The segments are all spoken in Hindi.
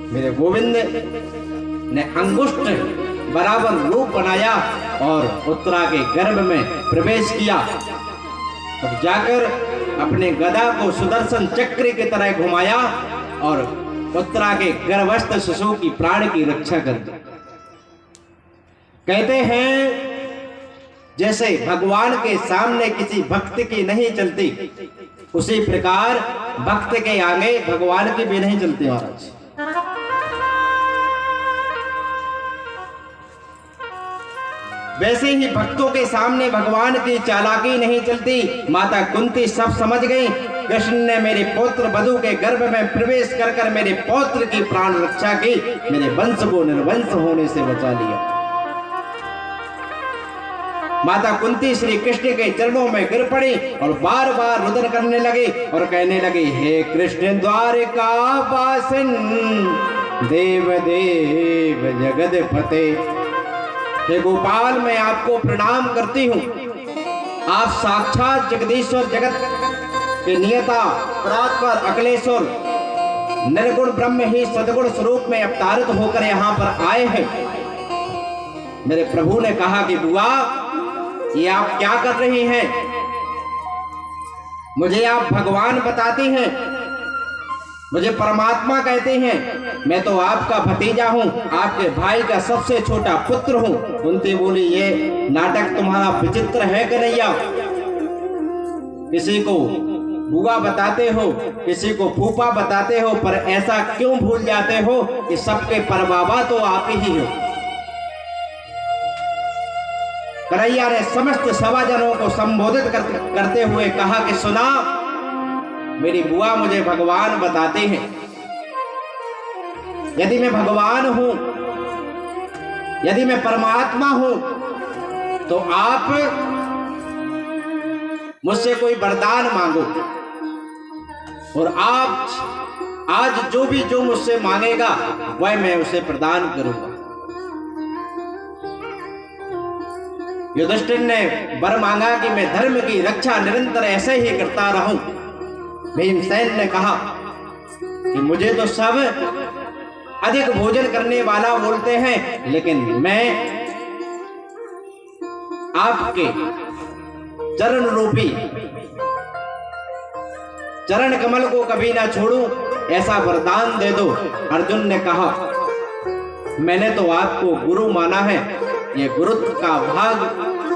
मेरे गोविंद ने अंगुष्ठ बराबर रूप बनाया और उत्तरा के गर्भ में प्रवेश किया और जाकर अपने गदा को सुदर्शन चक्र की तरह घुमाया और उत्तरा के गर्भस्थ शिशु की प्राण की रक्षा कर दी। कहते हैं जैसे भगवान के सामने किसी भक्त की नहीं चलती, उसी प्रकार भक्त के आगे भगवान की भी नहीं चलती महाराज। वैसे ही भक्तों के सामने भगवान की चालाकी नहीं चलती। माता कुंती सब समझ गई। कृष्ण ने मेरे पौत्र वधु के गर्भ में प्रवेश कर कर मेरे पौत्र की प्राण रक्षा की, मेरे वंश को निर्वंश होने से बचा लिया। माता कुंती श्री कृष्ण के चरणों में गिर पड़ी और बार बार रुदन करने लगी और कहने लगी, हे कृष्ण द्वारिका वासिन देव देव जगदपते, हे गोपाल मैं आपको प्रणाम करती हूँ। आप साक्षात जगदीश्वर जगत के नियता परात्पर अखिलेश्वर निर्गुण ब्रह्म ही सद्गुण स्वरूप में अवतारित होकर यहाँ पर आए हैं। मेरे प्रभु ने कहा कि बुआ ये आप क्या कर रही हैं? मुझे आप भगवान बताती हैं, मुझे परमात्मा कहते हैं, मैं तो आपका भतीजा हूं, आपके भाई का सबसे छोटा पुत्र हूं। कुंती बोली, ये नाटक तुम्हारा विचित्र है कन्हैया। किसी को बुआ बताते हो, किसी को फूफा बताते हो, पर ऐसा क्यों भूल जाते हो कि सबके परबाबा तो आप ही हो। कन्हैया ने समस्त सभाजनों को संबोधित करते हुए कहा कि सुना, मेरी बुआ मुझे भगवान बताते हैं। यदि मैं भगवान हूं, यदि मैं परमात्मा हूं, तो आप मुझसे कोई वरदान मांगो और आप आज जो मुझसे मांगेगा वह मैं उसे प्रदान करूंगा। युधिष्ठिर ने वर मांगा कि मैं धर्म की रक्षा निरंतर ऐसे ही करता रहूं। भीमसेन ने कहा कि मुझे तो सब अधिक भोजन करने वाला बोलते हैं, लेकिन मैं आपके चरण रूपी चरण कमल को कभी ना छोड़ूं, ऐसा वरदान दे दो। अर्जुन ने कहा, मैंने तो आपको गुरु माना है, ये गुरुत्व का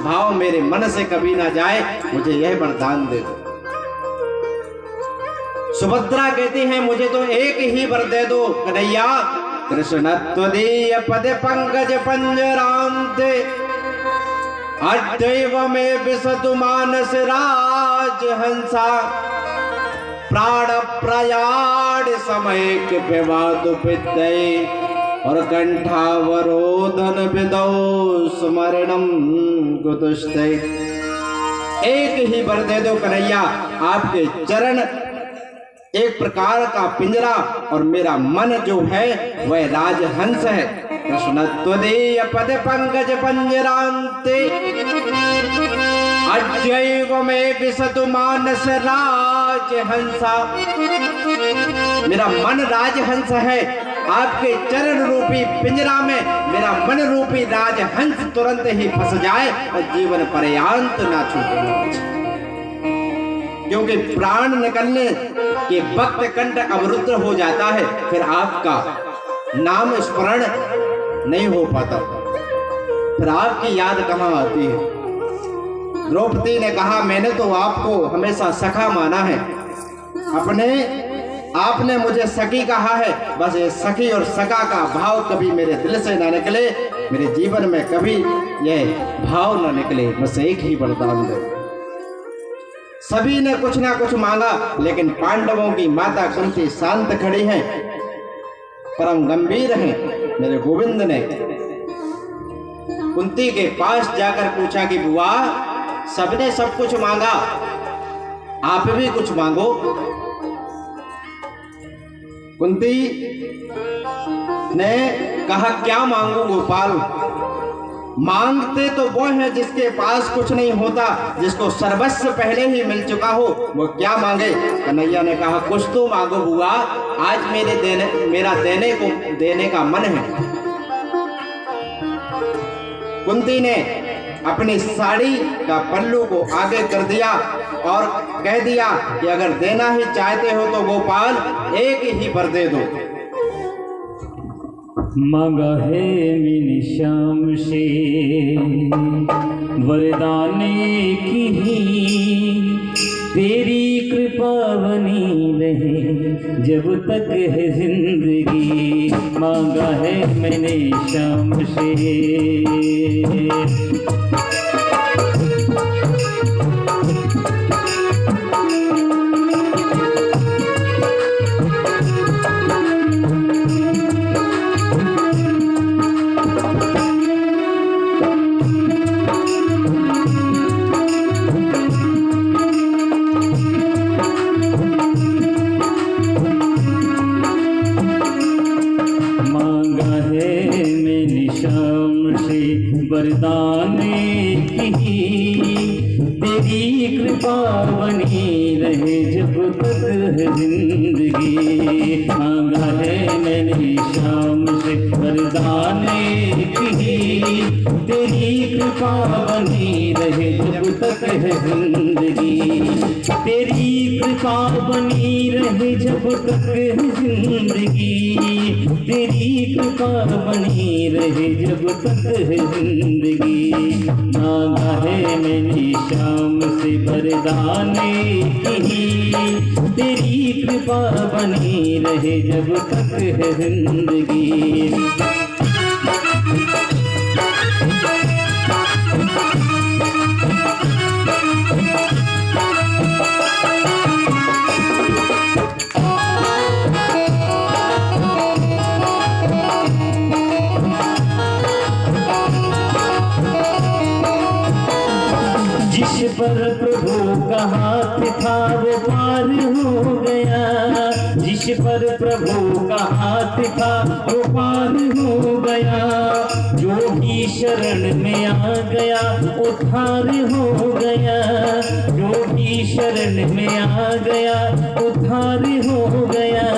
भाव मेरे मन से कभी ना जाए, मुझे यह वरदान दे दो। सुभद्रा कहती है, मुझे तो एक ही वर दे दो कन्हैया। कृष्ण त्वदीय पद पंकज पंजरांते अद्दैव में विसतु मानस राज हंसा प्राण प्रयाण समय के विवाद पितय और कंठावरोधन विदौ स्मरणम गुदुष्टे। एक ही वर दे दो कन्हैया, आपके चरण एक प्रकार का पिंजरा और मेरा मन जो है वह राजहंस है। कृष्ण त्वदीय पद पंकज पंजरांते अद्यैव में विसतु मानस राजहंसा। मेरा मन राजहंस है, आपके चरण रूपी पिंजरा में मेरा मन रूपी राजहंस तुरंत ही फंस जाए और जीवन पर्यंत ना छूटे। क्योंकि प्राण निकलने के वक्त कंठ अवरुद्ध हो जाता है, फिर आपका नाम स्मरण नहीं हो पाता, फिर आपकी याद कहां आती है। द्रौपदी ने कहा, मैंने तो आपको हमेशा सखा माना है, आपने मुझे सखी कहा है, बस ये सखी और सखा का भाव कभी मेरे दिल से ना निकले, मेरे जीवन में कभी यह भाव ना निकले, बस एक ही वरदान दो। सभी ने कुछ ना कुछ मांगा, लेकिन पांडवों की माता कुंती शांत खड़ी हैं, परम गंभीर हैं। मेरे गोविंद ने कुंती के पास जाकर पूछा कि बुआ, सबने सब कुछ मांगा, आप भी कुछ मांगो। कुंती ने कहा, क्या मांगू गोपाल, मांगते तो वो है जिसके पास कुछ नहीं होता, जिसको सर्वस्व पहले ही मिल चुका हो, वो क्या मांगे। कन्हैया ने कहा कुछ तो मांगो बुआ, आज मेरा देने का मन है। कुंती ने अपनी साड़ी का पल्लू को आगे कर दिया और कह दिया कि अगर देना ही चाहते हो तो गोपाल एक ही वर दे दो। मांगा है मैंने श्याम से वरदाने की, तेरी कृपा बनी रहे जब तक है जिंदगी। मांगा है मैंने श्याम से। वरदाने की, तेरी कृपा बनी रहे जब तक है जिंदगी। मांगा है मैंने श्याम से वरदाने की, तेरी कृपा बनी रहे जब तक है जिंदगी। तेरी कृपा बनी रहे जब तक है जिंदगी, तेरी कृपा बनी रहे जब तक है जिंदगी। मांगा है मैंने श्याम से वरदाने की, तेरी कृपा बनी रहे जब तक है जिंदगी। जिस पर प्रभु का हाथ था वो पार हो गया, जिस पर प्रभु का हाथ था वो पार हो गया। जो भी शरण में आ गया उद्धार हो गया, जो भी शरण में आ गया उद्धार हो गया,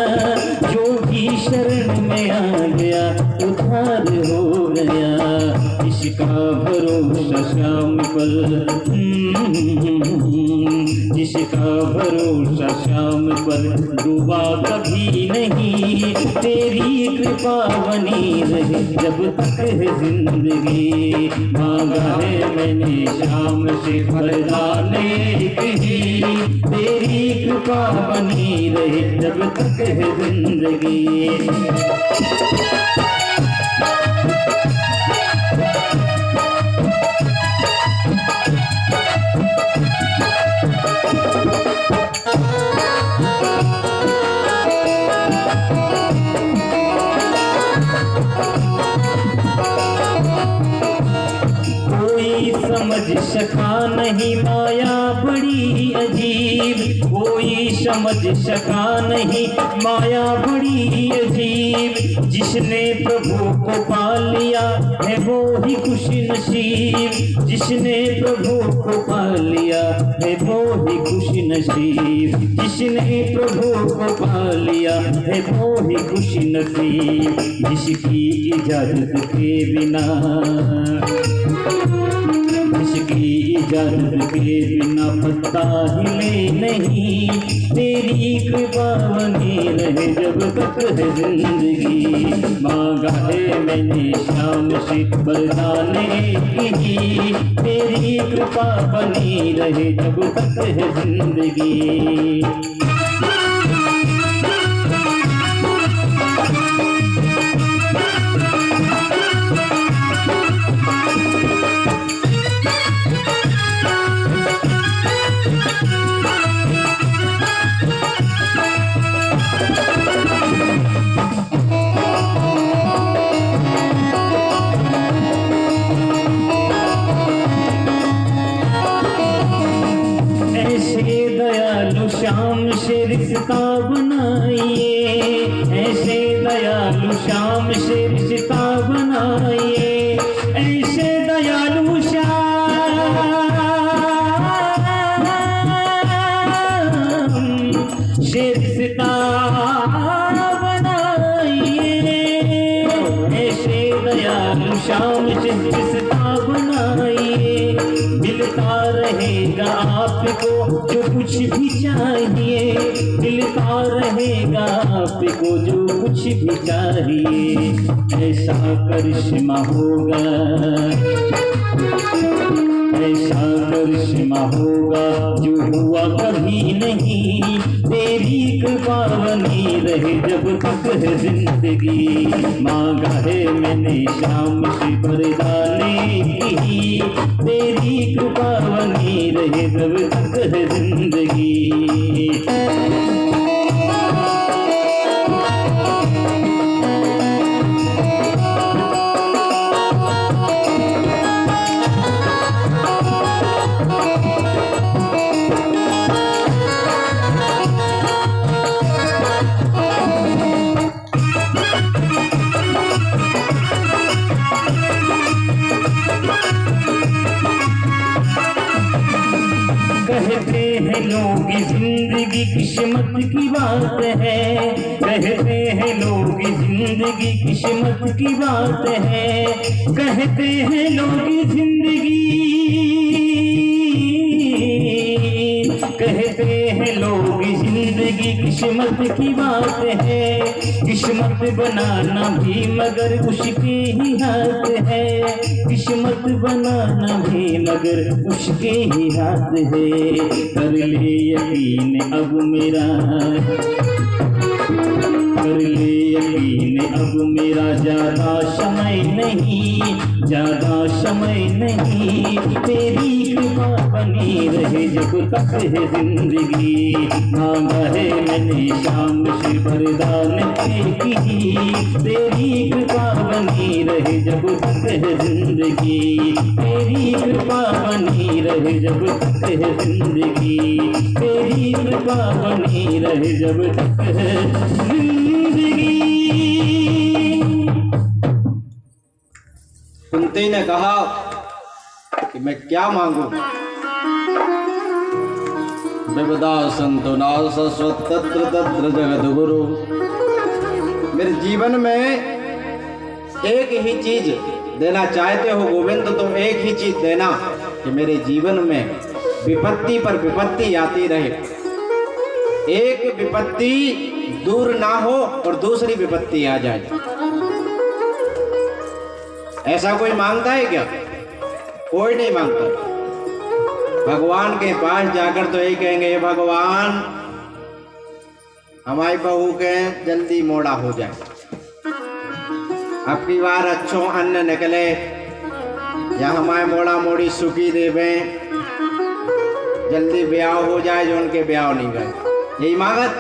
जो भी शरण में आ गया उद्धार हो गया। इसका भरोसा श्याम पर, जिसका भरोसा श्याम पर डूबा कभी नहीं, तेरी कृपा बनी रहे जब तक है जिंदगी। मांगा है मैंने श्याम से वरदाने की, तेरी कृपा बनी रहे जब तक है जिंदगी। समझ सका नहीं माया बड़ी अजीब, कोई समझ सका नहीं माया बड़ी अजीब। जिसने प्रभु को पा लिया है वो ही खुश नसीब, जिसने प्रभु को पा लिया है वो ही खुश नसीब, जिसने प्रभु को पा लिया है वो ही खुश नसीब। जिसकी इजाजत के बिना, जिसकी इजाजत के बिना पत्ता हिले नहीं, तेरी कृपा बनी रहे जब तक है जिंदगी। मांगा है मैंने श्याम से वरदाने की, तेरी कृपा बनी रहे जब तक है जिंदगी। श्याम से रिश्ता बनाइए, ऐसे दयालु श्याम से रिश्ता बनाइए, ऐसे आपको जो कुछ भी चाहिए, मिलता रहेगा आपको जो कुछ भी चाहिए। ऐसा करिश्मा होगा, ऐसा करिश्मा होगा जो हुआ कभी नहीं। तेरी कृपा बनी रहे जब तक है जिंदगी। मांगा है मैंने शाम से बरदाने की, तेरी कृपा बनी रहे जब तक है जिंदगी। कहते हैं लोग जिंदगी किस्मत की बात है, कहते हैं लोग जिंदगी किस्मत की बात है, कहते हैं लोग जिंदगी, कहते हैं लोग जिंदगी किस्मत की बात है। किस्मत बनाना भी मगर उसके ही हाथ है, किस्मत बनाना भी मगर उसके ही हाथ है। कर ले यकीन अब मेरा, कर ले यकीन अब मेरा, ज्यादा समय नहीं, ज्यादा समय नहीं। तेरी कृपा बनी रहे जब तक है जिंदगी। मांगा है मैंने शाम से बरदान की, तेरी कृपा बनी रहे जब तक है जिंदगी। तेरी कृपा बनी रहे जब तक है जिंदगी। तेरी कृपा बनी रहे जब तक है जिंदगी। कुंती ने कहा कि मैं क्या मांगू। विविधा संतो नाथ शाश्वत तत्र तत्र जगत गुरु। मेरे जीवन में एक ही चीज देना चाहते हो गोविंद, तो एक ही चीज देना कि मेरे जीवन में विपत्ति पर विपत्ति आती रहे, एक विपत्ति दूर ना हो और दूसरी विपत्ति आ जाए। ऐसा कोई मांगता है क्या? कोई नहीं मांगता। भगवान के पास जाकर तो यही कहेंगे, हे भगवान हमारी बहू के जल्दी मोड़ा हो जाए, अब की बार अच्छो अन्न निकले, या हमारे मोड़ा मोड़ी सुखी देवे, जल्दी ब्याह हो जाए जो उनके ब्याह नहीं गए, यही मांगत।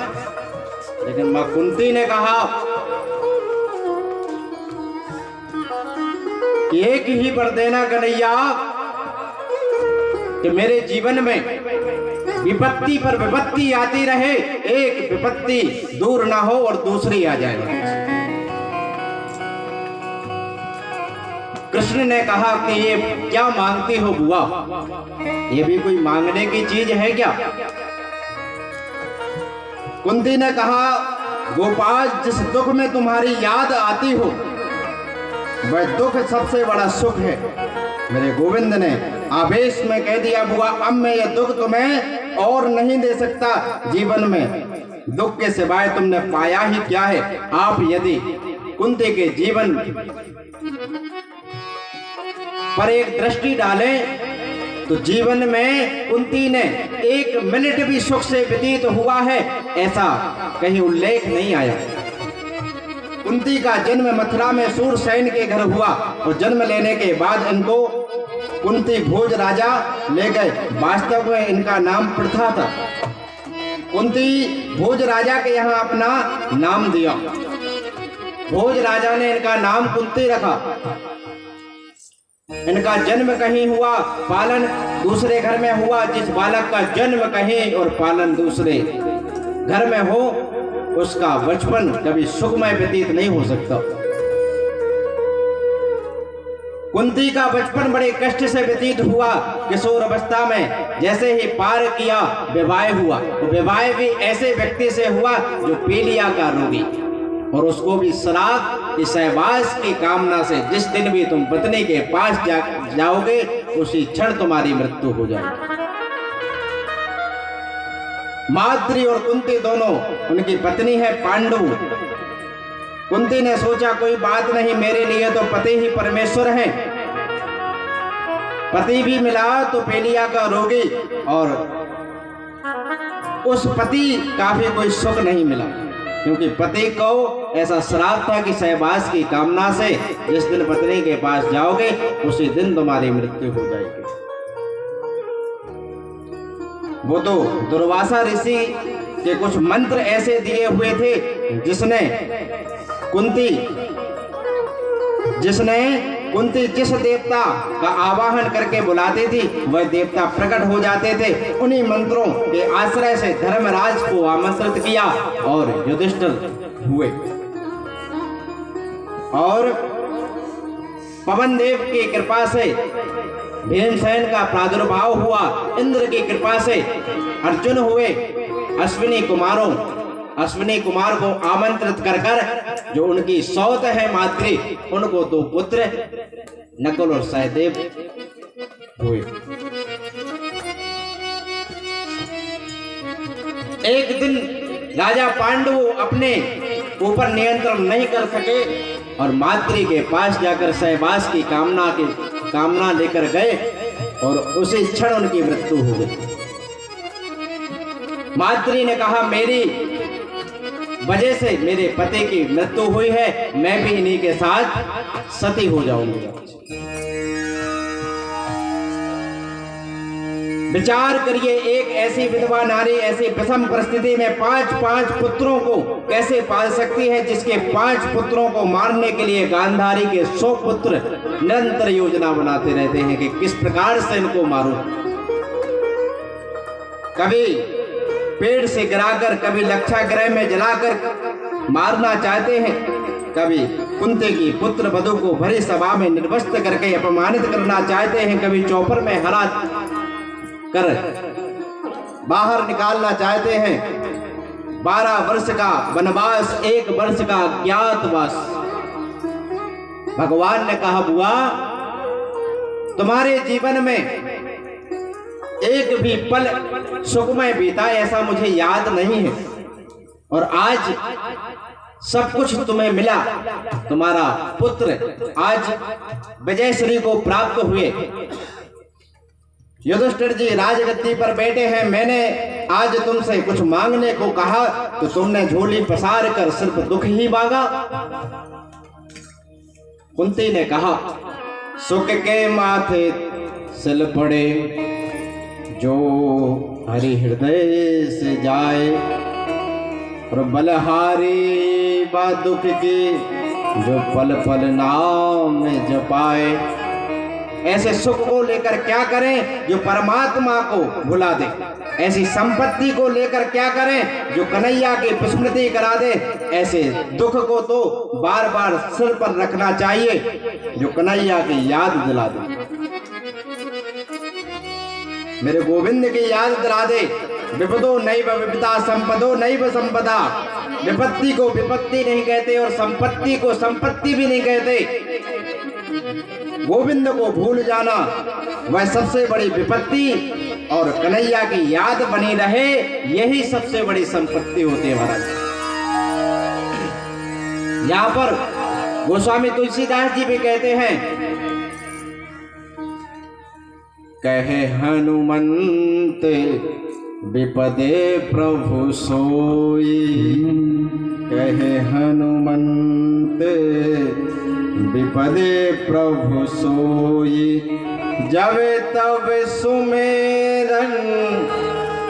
लेकिन मां कुंती ने कहा कि एक ही वर देना कन्हैया कि मेरे जीवन में विपत्ति पर विपत्ति आती रहे, एक विपत्ति दूर ना हो और दूसरी आ जाए। कृष्ण ने कहा कि ये क्या मांगती हो बुआ, ये भी कोई मांगने की चीज है क्या? कुंती ने कहा, गोपाल जिस दुख में तुम्हारी याद आती हो वह दुख सबसे बड़ा सुख है। मेरे गोविंद ने आवेश में कह दिया, बुआ अब मैं यह दुख तुम्हें और नहीं दे सकता। जीवन में दुख के सिवाय तुमने पाया ही क्या है? आप यदि कुंती के जीवन पर एक दृष्टि डालें तो जीवन में कुंती ने एक मिनट भी सुख से व्यतीत हुआ है ऐसा कहीं उल्लेख नहीं आया। कुंती का जन्म मथुरा में सूरसेन के घर हुआ और जन्म लेने के बाद इनको कुंती भोज राजा ले गए। वास्तव में इनका नाम प्रथा था। कुंती भोज राजा के यहाँ अपना नाम दिया, भोज राजा ने इनका नाम कुंती रखा। इनका जन्म कहीं हुआ, पालन दूसरे घर में हुआ। जिस बालक का जन्म कहीं और पालन दूसरे घर में हो उसका बचपन कभी सुखमय व्यतीत नहीं हो सकता। कुंती का बचपन बड़े कष्ट से व्यतीत हुआ। किशोर अवस्था में जैसे ही पार किया विवाह हुआ। विवाह भी ऐसे व्यक्ति से हुआ जो पीलिया का रोगी, और उसको भी सलाह कि सहवास की कामना से जिस दिन भी तुम पत्नी के पास जाओगे उसी क्षण तुम्हारी मृत्यु हो जाएगी। माद्री और कुंती दोनों उनकी पत्नी है पांडु। कुंती ने सोचा कोई बात नहीं, मेरे लिए तो पति ही परमेश्वर है। पति भी मिला तो पेलिया का रोगी, और उस पति काफी कोई सुख नहीं मिला, क्योंकि पति को ऐसा श्राप था कि सहवास की कामना से जिस दिन पत्नी के पास जाओगे उसी दिन तुम्हारी मृत्यु हो जाएगी। वो तो दुर्वासा ऋषि के कुछ मंत्र ऐसे दिए हुए थे जिसने कुंती जिस देवता का आवाहन करके बुलाती थी वह देवता प्रकट हो जाते थे। उन्हीं मंत्रों के आश्रय से धर्मराज को आमंत्रित किया और युधिष्ठिर हुए, और पवन देव की कृपा से भीमसेन का प्रादुर्भाव हुआ, इंद्र की कृपा से अर्जुन हुए। अश्विनी कुमार को आमंत्रित कर जो उनकी सौत है माद्री, उनको 2 पुत्र नकुल और सहदेव हुए। एक दिन राजा पांडु अपने ऊपर नियंत्रण नहीं कर सके और माद्री के पास जाकर सहवास की कामना लेकर गए, और उसी क्षण उनकी मृत्यु हो गई। माद्री ने कहा, मेरी वजह से मेरे पति की मृत्यु हुई है, मैं भी इन्हीं के साथ सती हो जाऊंगी। विचार करिए, एक ऐसी विधवा नारी ऐसी विषम परिस्थिति में 5 पुत्रों को कैसे पाल सकती है, जिसके 5 पुत्रों को मारने के लिए गांधारी के 100 पुत्र निरंतर योजना बनाते रहते हैं कि किस प्रकार से इनको मारूं। कभी पेड़ से गिराकर, कभी लक्षागृह में जलाकर मारना चाहते हैं, कभी कुंती की पुत्र वधू को भरी सभा में निर्वस्त्र करके अपमानित करना चाहते हैं, कभी चौपर में हरा कर बाहर निकालना चाहते हैं। 12 वर्ष का वनवास, 1 वर्ष का ज्ञातवास। भगवान ने कहा, बुआ तुम्हारे जीवन में एक भी पल सुखमय बीता ऐसा मुझे याद नहीं है, और आज सब कुछ तुम्हें मिला। तुम्हारा पुत्र आज विजयश्री को प्राप्त हुए, युधिष्ठिर जी राजगद्दी पर बैठे हैं। मैंने आज तुमसे कुछ मांगने को कहा तो तुमने झोली पसार कर सिर्फ दुख ही मांगा। कुंती ने कहा, सुख के माथे सिल पड़े जो हरि हृदय से जाए, और बलहारी बा दुख की जो पल पल नाम जपाए। ऐसे सुख को लेकर क्या करें जो परमात्मा को भुला दे, ऐसी संपत्ति को लेकर क्या करें जो कन्हैया की विस्मृति करा दे। ऐसे दुख को तो बार बार सिर पर रखना चाहिए जो कन्हैया की याद दिला दे, मेरे गोविंद की याद दिला दे। विपदो नैव विपदा संपदो नैव संपदा। विपत्ति को विपत्ति नहीं कहते और संपत्ति को संपत्ति भी नहीं कहते। गोविंद को भूल जाना वह सबसे बड़ी विपत्ति, और कन्हैया की याद बनी रहे यही सबसे बड़ी संपत्ति होती है महाराज। यहाँ पर गोस्वामी तुलसीदास जी भी कहते हैं, कहे हनुमंत विपदे प्रभु सोई। कहे हनुमंत विपदे प्रभु सोई, जब तब सुमेरन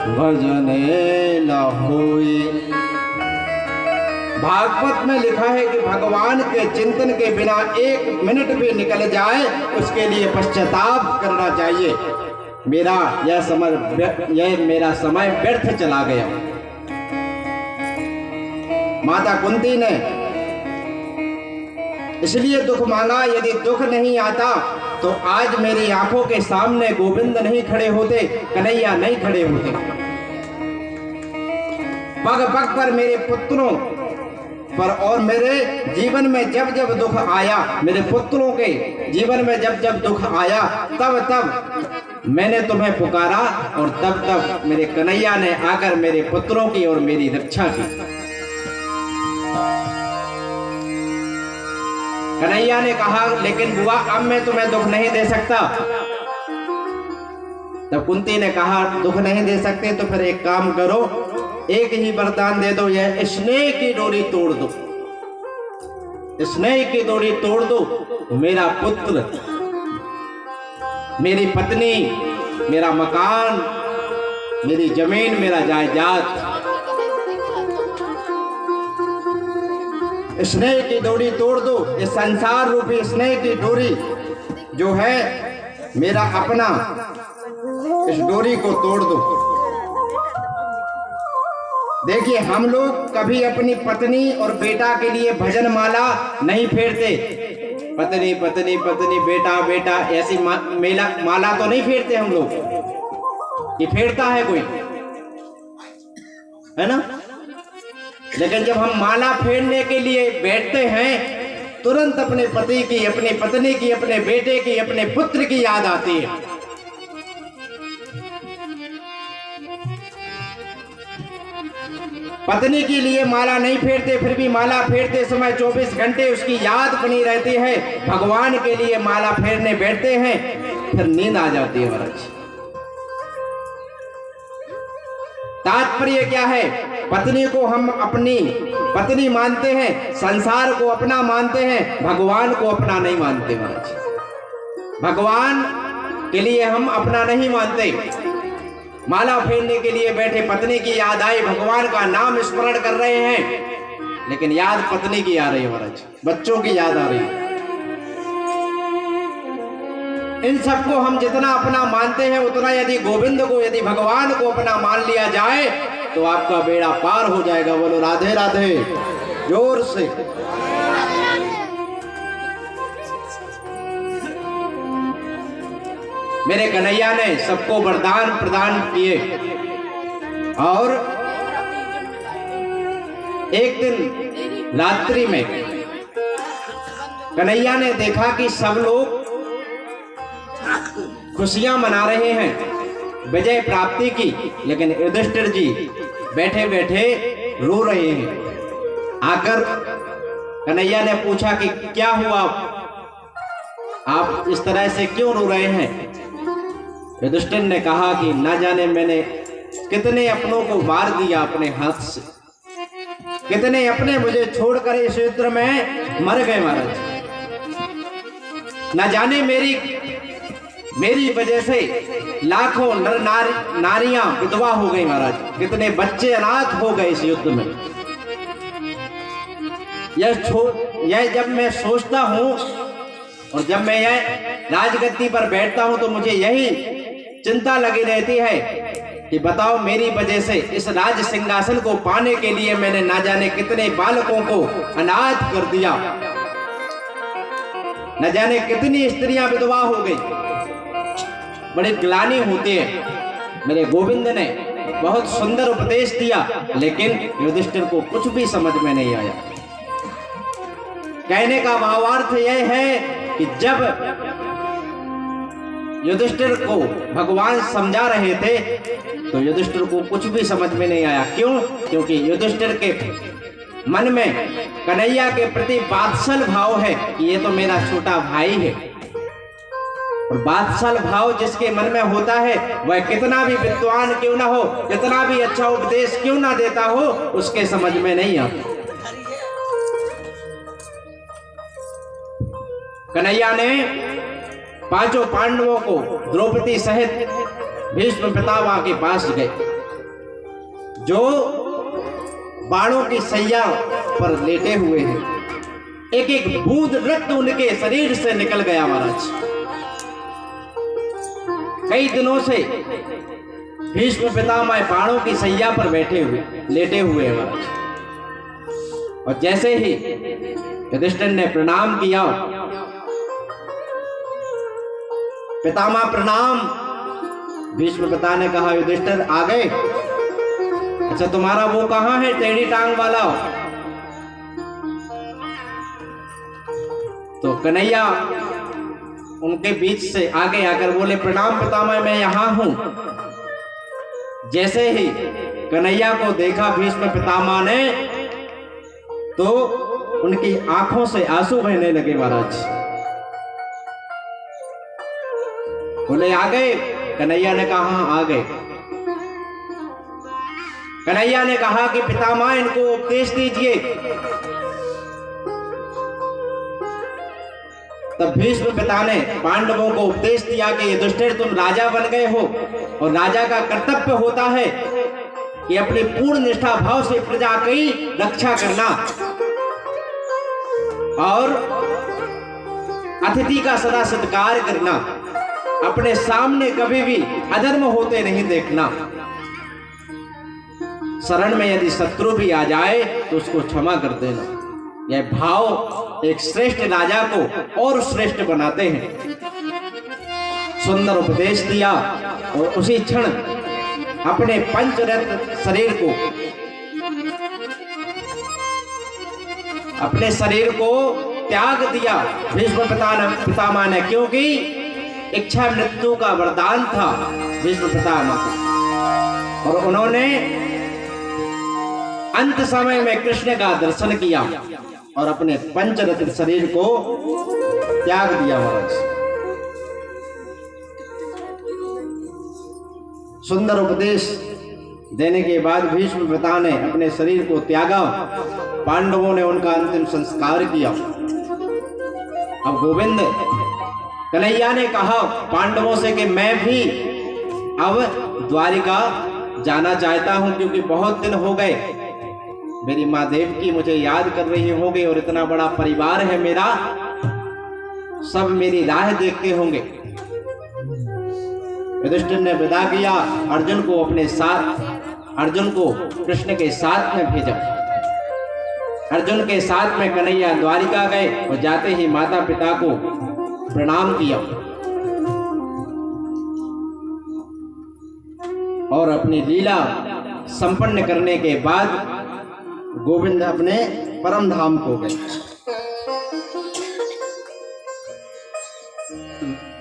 भजने न होई। भागवत में लिखा है कि भगवान के चिंतन के बिना 1 मिनट भी निकल जाए उसके लिए पश्चाताप करना चाहिए। यह मेरा समय व्यर्थ चला गया। माता कुंती ने इसलिए दुख मांगा, यदि दुख नहीं आता तो आज मेरी आंखों के सामने गोविंद नहीं खड़े होते, कन्हैया नहीं खड़े होते। पग पग पर मेरे पुत्रों पर और मेरे जीवन में जब जब दुख आया, मेरे पुत्रों के जीवन में जब जब दुख आया, तब तब मैंने तुम्हें पुकारा और तब तक मेरे कन्हैया ने आकर मेरे पुत्रों की और मेरी रक्षा की। कन्हैया ने कहा, लेकिन बुआ अब मैं तुम्हें दुख नहीं दे सकता। तब कुंती ने कहा, दुख नहीं दे सकते तो फिर एक काम करो, एक ही वरदान दे दो, यह स्नेह की डोरी तोड़ दो। स्नेह की डोरी तोड़ दो, मेरा पुत्र, मेरी पत्नी, मेरा मकान, मेरी जमीन, मेरा जायदाद, स्नेह की डोरी तोड़ दो। इस संसार रूपी स्नेह की डोरी जो है मेरा अपना, इस डोरी को तोड़ दो। देखिए, हम लोग कभी अपनी पत्नी और बेटा के लिए भजन माला नहीं फेरते। पत्नी पत्नी पत्नी, बेटा बेटा, ऐसी माला तो नहीं फेरते हम लोग। ये फेरता है कोई, है ना? लेकिन जब हम माला फेरने के लिए बैठते हैं, तुरंत अपने पति की, अपनी पत्नी की, अपने बेटे की, अपने पुत्र की याद आती है। पत्नी के लिए माला नहीं फेरते, फिर भी माला फेरते समय 24 घंटे उसकी याद बनी रहती है। भगवान के लिए माला फेरने बैठते हैं, फिर नींद आ जाती है महाराज। तात्पर्य क्या है? पत्नी को हम अपनी पत्नी मानते हैं, संसार को अपना मानते हैं, भगवान को अपना नहीं मानते महाराज। भगवान के लिए हम अपना नहीं मानते। माला फेरने के लिए बैठे, पत्नी की याद आई, भगवान का नाम स्मरण कर रहे हैं, लेकिन याद पत्नी की आ रही है महाराज, बच्चों की याद आ रही है। इन सबको हम जितना अपना मानते हैं, उतना यदि गोविंद को, यदि भगवान को अपना मान लिया जाए तो आपका बेड़ा पार हो जाएगा। बोलो राधे राधे, जोर से। मेरे कन्हैया ने सबको वरदान प्रदान किए और एक दिन रात्रि में कन्हैया ने देखा कि सब लोग खुशियां मना रहे हैं विजय प्राप्ति की, लेकिन युधिष्ठिर जी बैठे बैठे रो रहे हैं। आकर कन्हैया ने पूछा कि क्या हुआ, आप इस तरह से क्यों रो रहे हैं? युधिष्ठिर ने कहा कि न जाने मैंने कितने अपनों को मार दिया अपने हाथ से, कितने अपने मुझे छोड़कर इस युद्ध में मर गए महाराज। न जाने मेरी वजह से लाखों नर नारियां विधवा हो गई महाराज, कितने बच्चे अनाथ हो गए इस युद्ध में। यह जब मैं सोचता हूं और जब मैं यह राजगद्दी पर बैठता हूं तो मुझे यही चिंता लगी रहती है कि बताओ, मेरी वजह से इस राज सिंहासन को पाने के लिए मैंने ना जाने कितने बालकों को अनाथ कर दिया, न जाने कितनी स्त्रियां विधवा हो गई। बड़ी ग्लानि होती है। मेरे गोविंद ने बहुत सुंदर उपदेश दिया, लेकिन युधिष्ठिर को कुछ भी समझ में नहीं आया। कहने का भावार्थ यह है कि जब युधिष्ठिर को भगवान समझा रहे थे तो युधिष्ठिर को कुछ भी समझ में नहीं आया। क्यों? क्योंकि युधिष्ठिर के मन में कन्हैया के प्रति वात्सल भाव है कि ये तो मेरा छोटा भाई है, और वात्सल भाव जिसके मन में होता है वह कितना भी विद्वान क्यों ना हो, कितना भी अच्छा उपदेश क्यों ना देता हो, उसके समझ में नहीं आता। कन्हैया ने पांचों पांडवों को द्रौपदी सहित भीष्म पितामह के पास गए, जो बाणों की सैया पर लेटे हुए हैं। एक एक बूंद रक्त उनके शरीर से निकल गया महाराज। कई दिनों से भीष्म पितामह बाणों की सैया पर लेटे हुए हैं महाराज। और जैसे ही युधिष्ठिर ने प्रणाम किया, पितामह प्रणाम, भीष्म पिता ने कहा, युधिष्ठिर आ गए? अच्छा, तुम्हारा वो कहाँ है टेढ़ी टांग वाला? तो कन्हैया उनके बीच से आगे आकर बोले, प्रणाम पितामह, मैं यहाँ हूं। जैसे ही कन्हैया को देखा भीष्म पितामह ने, तो उनकी आंखों से आंसू बहने लगे महाराज। बोले, आ गए? कन्हैया ने कहा, हाँ, आ गए। कन्हैया ने कहा कि पितामह, इनको उपदेश दीजिए। तब भीष्म पिता ने पांडवों को उपदेश दिया कि युधिष्ठिर, तुम राजा बन गए हो और राजा का कर्तव्य होता है कि अपनी पूर्ण निष्ठा भाव से प्रजा की रक्षा करना और अतिथि का सदा सत्कार करना, अपने सामने कभी भी अधर्म होते नहीं देखना, शरण में यदि शत्रु भी आ जाए तो उसको क्षमा कर देना। यह भाव एक श्रेष्ठ राजा को और श्रेष्ठ बनाते हैं। सुंदर उपदेश दिया और उसी क्षण अपने पंचरत्न शरीर को त्याग दिया भीष्म पितामह ने, क्योंकि इच्छा मृत्यु का वरदान था भीष्म पितामह को। और उन्होंने अंत समय में कृष्ण का दर्शन किया और अपने पंचरत्न शरीर को त्याग दिया महाराज। सुंदर उपदेश देने के बाद भीष्म पिता ने अपने शरीर को त्यागा। पांडवों ने उनका अंतिम संस्कार किया। अब गोविंद कन्हैया ने कहा पांडवों से कि मैं भी अब द्वारिका जाना चाहता हूं, क्योंकि बहुत दिन हो गए। मेरी माँ देवकी मुझे याद कर रही होगी और इतना बड़ा परिवार है मेरा, सब मेरी राह देखते होंगे। युधिष्ठिर ने विदा किया अर्जुन को अपने साथ, अर्जुन को कृष्ण के साथ में भेजा। अर्जुन के साथ में कन्हैया द्वारिका गए और जाते ही माता पिता को प्रणाम किया और अपनी लीला संपन्न करने के बाद गोविंद अपने परम धाम को गए।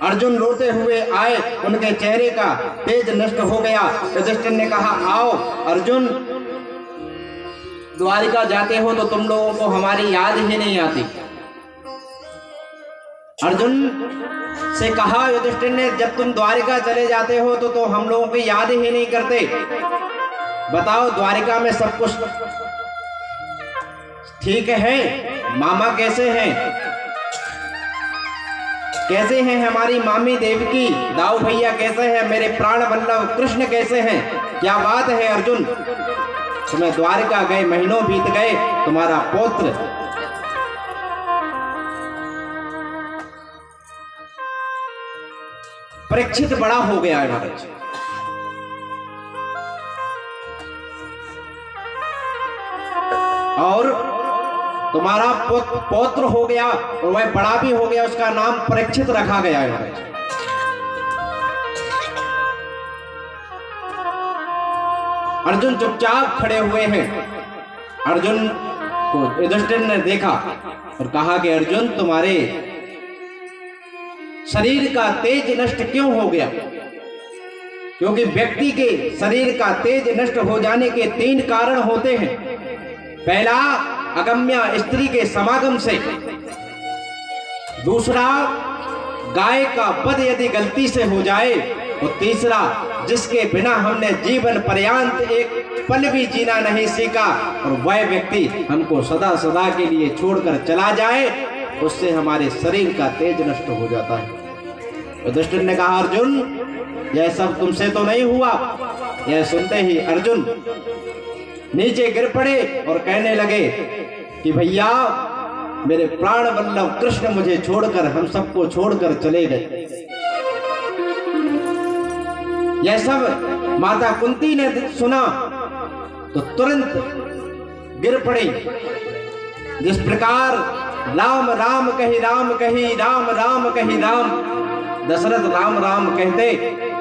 अर्जुन रोते हुए आए, उनके चेहरे का तेज नष्ट हो गया। युधिष्ठिर ने कहा, आओ अर्जुन, द्वारिका जाते हो तो तुम लोगों को हमारी याद ही नहीं आती। अर्जुन से कहा युधिष्ठिर ने, जब तुम द्वारिका चले जाते हो तो हम लोगों की याद ही नहीं करते। बताओ द्वारिका में सब कुछ ठीक है? मामा कैसे हैं? कैसे हैं हमारी मामी देवकी? दाऊ भैया कैसे हैं? मेरे प्राण वल्लभ कृष्ण कैसे हैं? क्या बात है अर्जुन, तुम्हें द्वारिका गए महीनों बीत गए, तुम्हारा पौत्र परीक्षित बड़ा हो गया है महाराज। और तुम्हारा पौत्र हो गया और वह बड़ा भी हो गया, उसका नाम परीक्षित रखा गया है महाराज। अर्जुन चुपचाप खड़े हुए हैं। अर्जुन को युधिष्ठिर ने देखा और कहा कि अर्जुन, तुम्हारे शरीर का तेज नष्ट क्यों हो गया? क्योंकि व्यक्ति के शरीर का तेज नष्ट हो जाने के 3 कारण होते हैं। पहला, अगम्या स्त्री के समागम से। दूसरा, गाय का वध यदि गलती से हो जाए। और तीसरा, जिसके बिना हमने जीवन पर्यंत एक पल भी जीना नहीं सीखा और वह व्यक्ति हमको सदा सदा के लिए छोड़कर चला जाए, उससे हमारे शरीर का तेज नष्ट हो जाता है। युधिष्ठिर ने कहा, अर्जुन, यह सब तुमसे तो नहीं हुआ। यह सुनते ही अर्जुन नीचे गिर पड़े और कहने लगे कि भैया, मेरे प्राण वल्लभ कृष्ण मुझे छोड़कर, हम सबको छोड़कर चले गए। यह सब माता कुंती ने सुना तो तुरंत गिर पड़ी। जिस प्रकार राम राम कही राम कही, राम राम कही राम, दशरथ राम राम कहते